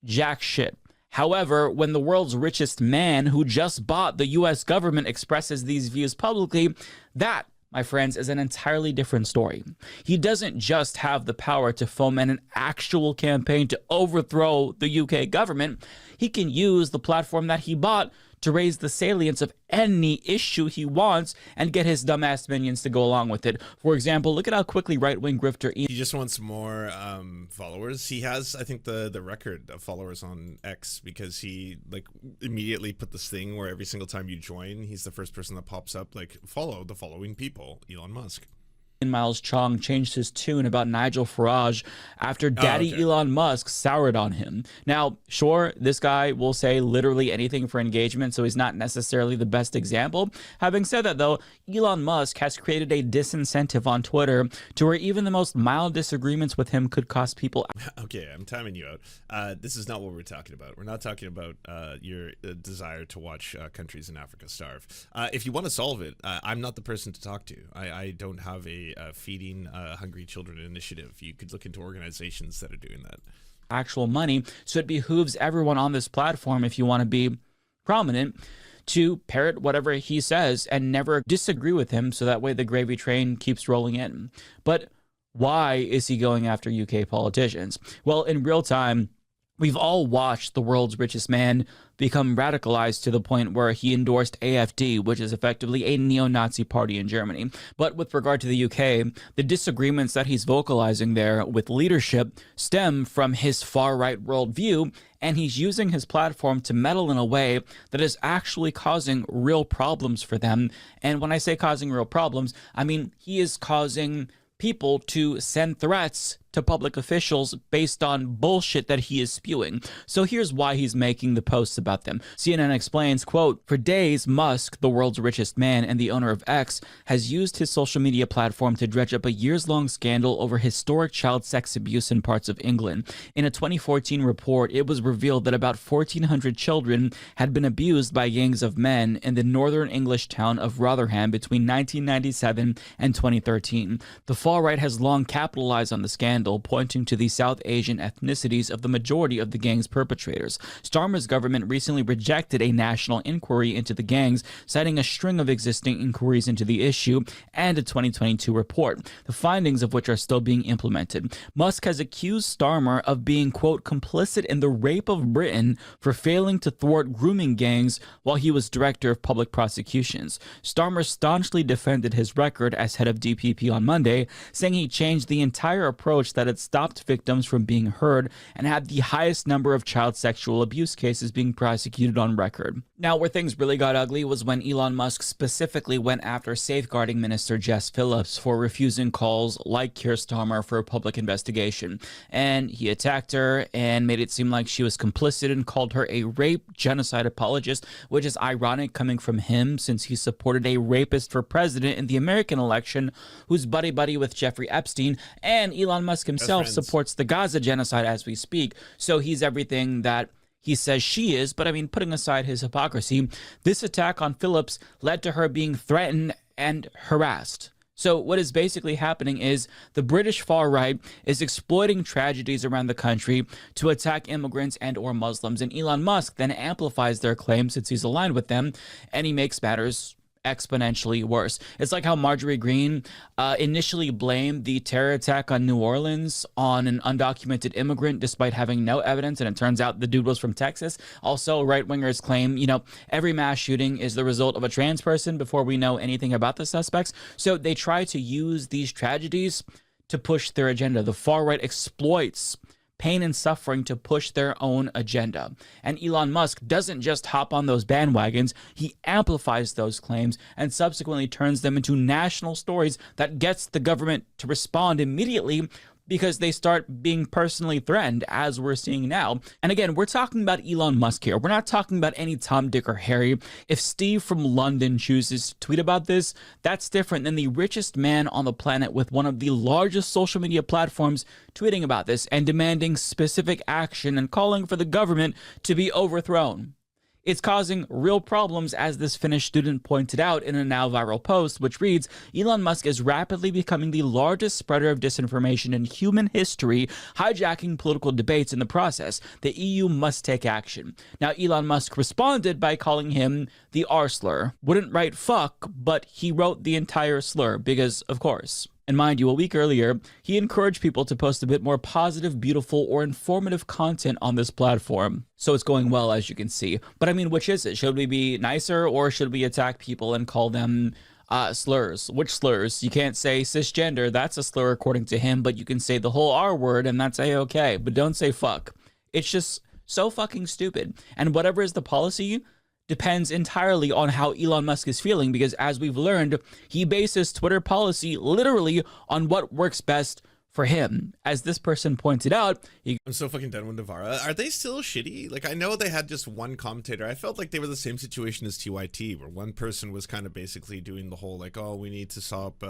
Jack shit. However, when the world's richest man who just bought the US government expresses these views publicly, that, my friends, is an entirely different story. He doesn't just have the power to foment an actual campaign to overthrow the UK government. He can use the platform that he bought to raise the salience of any issue he wants and get his dumbass minions to go along with it. For example, look at how quickly right-wing grifter... He just wants more followers. He has, I think, the record of followers on X, because he like immediately put this thing where every single time you join, he's the first person that pops up, like, follow the following people, Elon Musk. Miles Chong changed his tune about Nigel Farage after Daddy Elon Musk soured on him. Now, sure, this guy will say literally anything for engagement, so he's not necessarily the best example. Having said that, though, Elon Musk has created a disincentive on Twitter to where even the most mild disagreements with him could cost people... Okay, I'm timing you out. This is not what we're talking about. We're not talking about your desire to watch countries in Africa starve. If you want to solve it, I'm not the person to talk to. I don't have a feeding hungry children initiative. You could look into organizations that are doing that. Actual money, so it behooves everyone on this platform, if you want to be prominent, to parrot whatever he says and never disagree with him, so that way the gravy train keeps rolling in. But why is he going after UK politicians? Well, in real time, we've all watched the world's richest man become radicalized to the point where he endorsed AfD, which is effectively a neo-Nazi party in Germany. But with regard to the UK, the disagreements that he's vocalizing there with leadership stem from his far-right worldview, and he's using his platform to meddle in a way that is actually causing real problems for them. And when I say causing real problems, I mean he is causing people to send threats to public officials based on bullshit that he is spewing. So here's why he's making the posts about them. CNN explains, quote, "For days, Musk, the world's richest man and the owner of X, has used his social media platform to dredge up a years-long scandal over historic child sex abuse in parts of England. In a 2014 report, it was revealed that about 1,400 children had been abused by gangs of men in the northern English town of Rotherham between 1997 and 2013. The far-right has long capitalized on the scandal, pointing to the South Asian ethnicities of the majority of the gang's perpetrators. Starmer's government recently rejected a national inquiry into the gangs, citing a string of existing inquiries into the issue and a 2022 report, the findings of which are still being implemented. Musk has accused Starmer of being, quote, complicit in the rape of Britain for failing to thwart grooming gangs while he was director of public prosecutions. Starmer staunchly defended his record as head of DPP on Monday, saying he changed the entire approach that had stopped victims from being heard and had the highest number of child sexual abuse cases being prosecuted on record. Now, where things really got ugly was when Elon Musk specifically went after safeguarding minister Jess Phillips for refusing calls like Keir Starmer for a public investigation. And he attacked her and made it seem like she was complicit and called her a rape genocide apologist, which is ironic coming from him since he supported a rapist for president in the American election who's buddy-buddy with Jeffrey Epstein, and Elon Musk himself supports the Gaza genocide as we speak. So he's everything that he says she is, but I mean, putting aside his hypocrisy, this attack on Phillips led to her being threatened and harassed. So what is basically happening is the British far right is exploiting tragedies around the country to attack immigrants and or Muslims, and Elon Musk then amplifies their claims since he's aligned with them, and he makes matters exponentially worse. It's like how Marjorie Greene initially blamed the terror attack on New Orleans on an undocumented immigrant despite having no evidence, and it turns out the dude was from Texas. Also, right-wingers claim, you know, every mass shooting is the result of a trans person before we know anything about the suspects. So they try to use these tragedies to push their agenda. The far right exploits pain and suffering to push their own agenda. And Elon Musk doesn't just hop on those bandwagons, he amplifies those claims and subsequently turns them into national stories that gets the government to respond immediately because they start being personally threatened, as we're seeing now. And again, we're talking about Elon Musk here. We're not talking about any Tom, Dick, or Harry. If Steve from London chooses to tweet about this, that's different than the richest man on the planet with one of the largest social media platforms tweeting about this and demanding specific action and calling for the government to be overthrown. It's causing real problems, as this Finnish student pointed out in a now viral post, which reads, Elon Musk is rapidly becoming the largest spreader of disinformation in human history, hijacking political debates in the process. The EU must take action. Now, Elon Musk responded by calling him the R slur. Wouldn't write fuck, but he wrote the entire slur because, of course. And mind you, a week earlier, he encouraged people to post a bit more positive, beautiful, or informative content on this platform. So it's going well, as you can see. But I mean, which is it? Should we be nicer, or should we attack people and call them slurs? Which slurs? You can't say cisgender, that's a slur according to him, but you can say the whole R word and that's A-okay. But don't say fuck. It's just so fucking stupid. And whatever is the policy depends entirely on how Elon Musk is feeling, because as we've learned, he bases Twitter policy literally on what works best for him. As this person pointed out, I'm so fucking done with Navarra. Are they still shitty? Like, I know they had just one commentator. I felt like they were the same situation as TYT, where one person was kind of basically doing the whole, like, oh, we need to stop,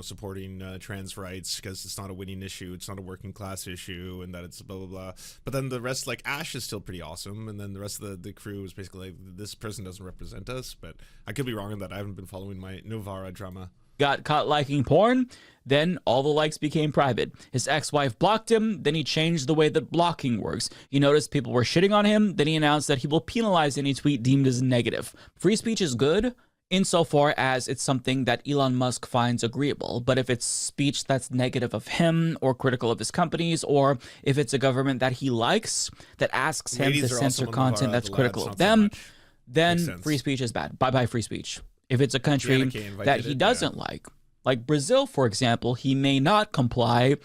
supporting trans rights because it's not a winning issue, it's not a working class issue, and that it's blah, blah, blah. But then the rest, like, Ash is still pretty awesome, and then the rest of the crew is basically like, this person doesn't represent us, but I could be wrong on that. I haven't been following my Novara drama. Got caught liking porn, then all the likes became private. His ex-wife blocked him, then he changed the way that blocking works. He noticed people were shitting on him, then he announced that he will penalize any tweet deemed as negative. Free speech is good insofar as it's something that Elon Musk finds agreeable, but if it's speech that's negative of him or critical of his companies, or if it's a government that he likes that asks him to censor content that's critical of them, then free speech is bad. Bye-bye free speech. If it's a country that he doesn't like Brazil, for example, he may not comply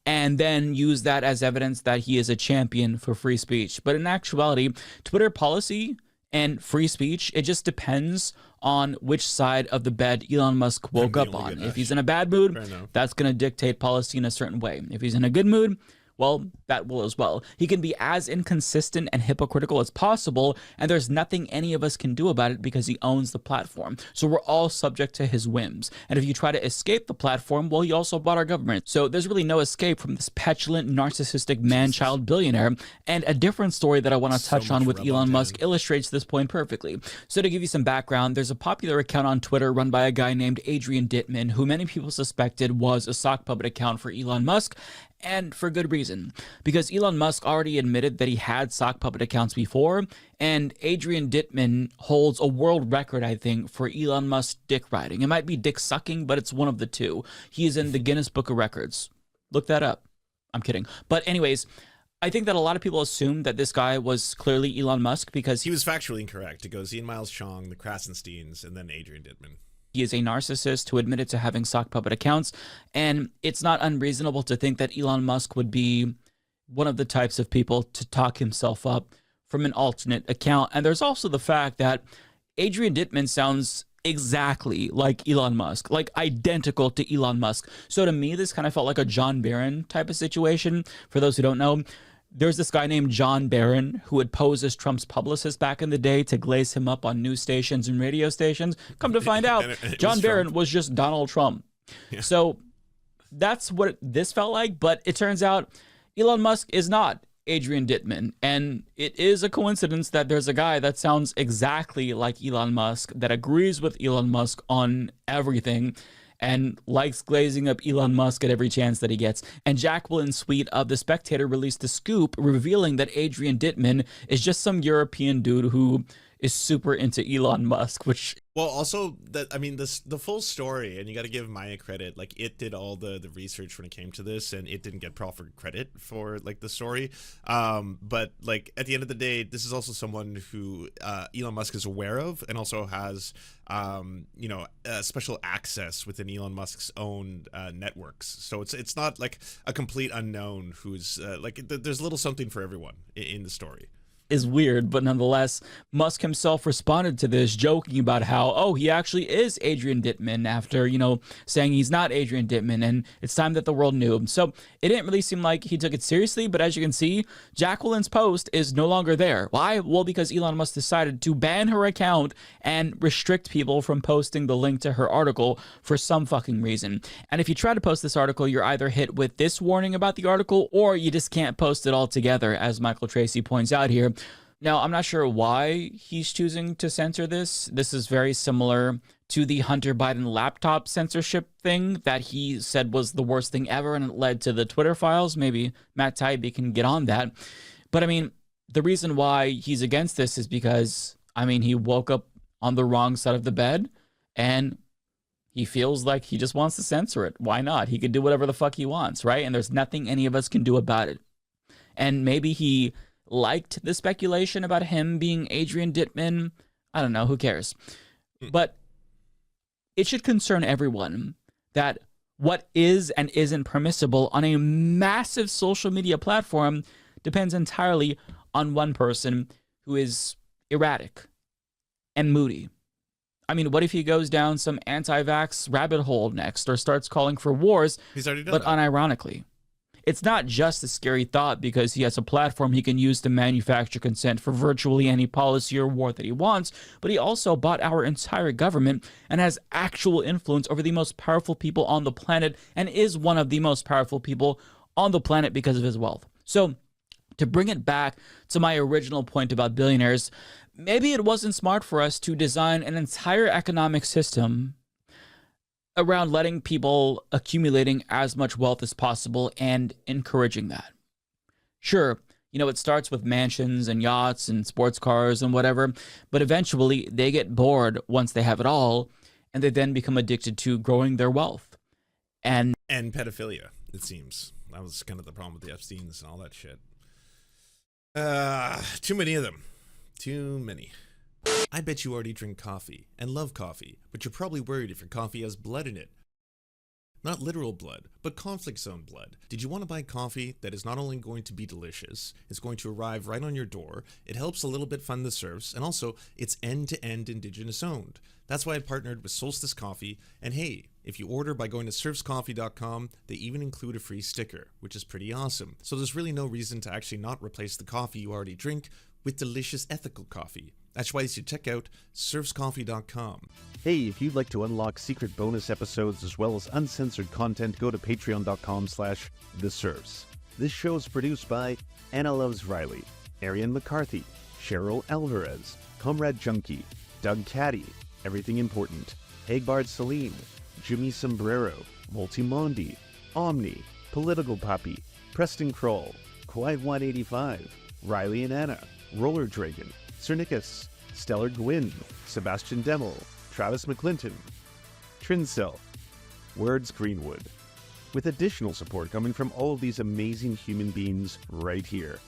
and then use that as evidence that he is a champion for free speech. But in actuality, Twitter policy and free speech, it just depends on which side of the bed Elon Musk woke up on. If he's in a bad mood, that's going to dictate policy in a certain way. If he's in a good mood, well, that will as well. He can be as inconsistent and hypocritical as possible, and there's nothing any of us can do about it because he owns the platform. So we're all subject to his whims. And if you try to escape the platform, well, he also bought our government. So there's really no escape from this petulant, narcissistic man-child billionaire. And a different story that I want to touch on with Elon Musk illustrates this point perfectly. So to give you some background, there's a popular account on Twitter run by a guy named Adrian Dittman, who many people suspected was a sock puppet account for Elon Musk. And for good reason, because Elon Musk already admitted that he had sock puppet accounts before, and Adrian Dittman holds a world record, I think, for Elon Musk dick riding. It might be dick sucking, but it's one of the two. He is in the Guinness Book of Records. Look that up. I'm kidding. But anyways, I think that a lot of people assume that this guy was clearly Elon Musk because he was factually incorrect. It goes Ian Miles Chong, the Krasensteins, and then Adrian Dittman. He is a narcissist who admitted to having sock puppet accounts, and it's not unreasonable to think that Elon Musk would be one of the types of people to talk himself up from an alternate account. And there's also the fact that Adrian Dittman sounds exactly like Elon Musk, like identical to Elon Musk. So to me, this kind of felt like a John Barron type of situation. For those who don't know, there's this guy named John Barron who would pose as Trump's publicist back in the day to glaze him up on news stations and radio stations. Come to find out, John Barron was just Donald Trump. Yeah. So that's what this felt like, but it turns out Elon Musk is not Adrian Dittman, and it is a coincidence that there's a guy that sounds exactly like Elon Musk, that agrees with Elon Musk on everything, and likes glazing up Elon Musk at every chance that he gets. And Jacqueline Sweet of The Spectator released a scoop revealing that Adrian Dittman is just some European dude who is super into Elon Musk, which... Well, also, that I mean, the full story, and you got to give Maya credit, like, it did all the research when it came to this, and it didn't get proper credit for, like, the story. But, like, at the end of the day, this is also someone who Elon Musk is aware of, and also has, special access within Elon Musk's own networks. So it's not, like, a complete unknown who's, there's a little something for everyone in the story. Is weird, but nonetheless, Musk himself responded to this, joking about how, oh, he actually is Adrian Dittman, after, saying he's not Adrian Dittman, and it's time that the world knew. So it didn't really seem like he took it seriously, but as you can see, Jacqueline's post is no longer there. Why? Well, because Elon Musk decided to ban her account and restrict people from posting the link to her article for some fucking reason. And if you try to post this article, you're either hit with this warning about the article, or you just can't post it altogether, as Michael Tracy points out here. Now, I'm not sure why he's choosing to censor this. This is very similar to the Hunter Biden laptop censorship thing that he said was the worst thing ever, and it led to the Twitter files. Maybe Matt Taibbi can get on that. But I mean, the reason why he's against this is because, I mean, he woke up on the wrong side of the bed, and he feels like he just wants to censor it. Why not? He could do whatever the fuck he wants, right? And there's nothing any of us can do about it. And maybe he liked the speculation about him being Adrian Dittman. I don't know, who cares? But it should concern everyone that what is and isn't permissible on a massive social media platform depends entirely on one person who is erratic and moody. I mean, what if he goes down some anti-vax rabbit hole next or starts calling for wars, He's already done but that. unironically? It's not just a scary thought because he has a platform he can use to manufacture consent for virtually any policy or war that he wants, but he also bought our entire government and has actual influence over the most powerful people on the planet and is one of the most powerful people on the planet because of his wealth. So, to bring it back to my original point about billionaires, maybe it wasn't smart for us to design an entire economic system around letting people accumulating as much wealth as possible and encouraging that. Sure, you know, it starts with mansions and yachts and sports cars and whatever, but eventually they get bored once they have it all, and they then become addicted to growing their wealth. And pedophilia, it seems. That was kind of the problem with the Epsteins and all that shit. Too many of them. Too many. I bet you already drink coffee and love coffee, but you're probably worried if your coffee has blood in it. Not literal blood, but conflict zone blood. Did you want to buy coffee that is not only going to be delicious, it's going to arrive right on your door, it helps a little bit fund the serfs, and also it's end-to-end indigenous owned. That's why I partnered with Solstice Coffee, and hey, if you order by going to serfscoffee.com, they even include a free sticker, which is pretty awesome. So there's really no reason to actually not replace the coffee you already drink with delicious ethical coffee. That's why you should check out serfscoffee.com. Hey, if you'd like to unlock secret bonus episodes as well as uncensored content, go to patreon.com/theserfs. This show is produced by Anna Loves Riley, Arian McCarthy, Cheryl Alvarez, Comrade Junkie, Doug Caddy, Everything Important, Hagbard Celine, Jimmy Sombrero, Multimondi, Omni, Political Puppy, Preston Kroll, Kawhi185, Riley and Anna, Roller Dragon, Cernicus, Stellar Gwyn, Sebastian Demel, Travis McClinton, Trincell, Words Greenwood, with additional support coming from all of these amazing human beings right here.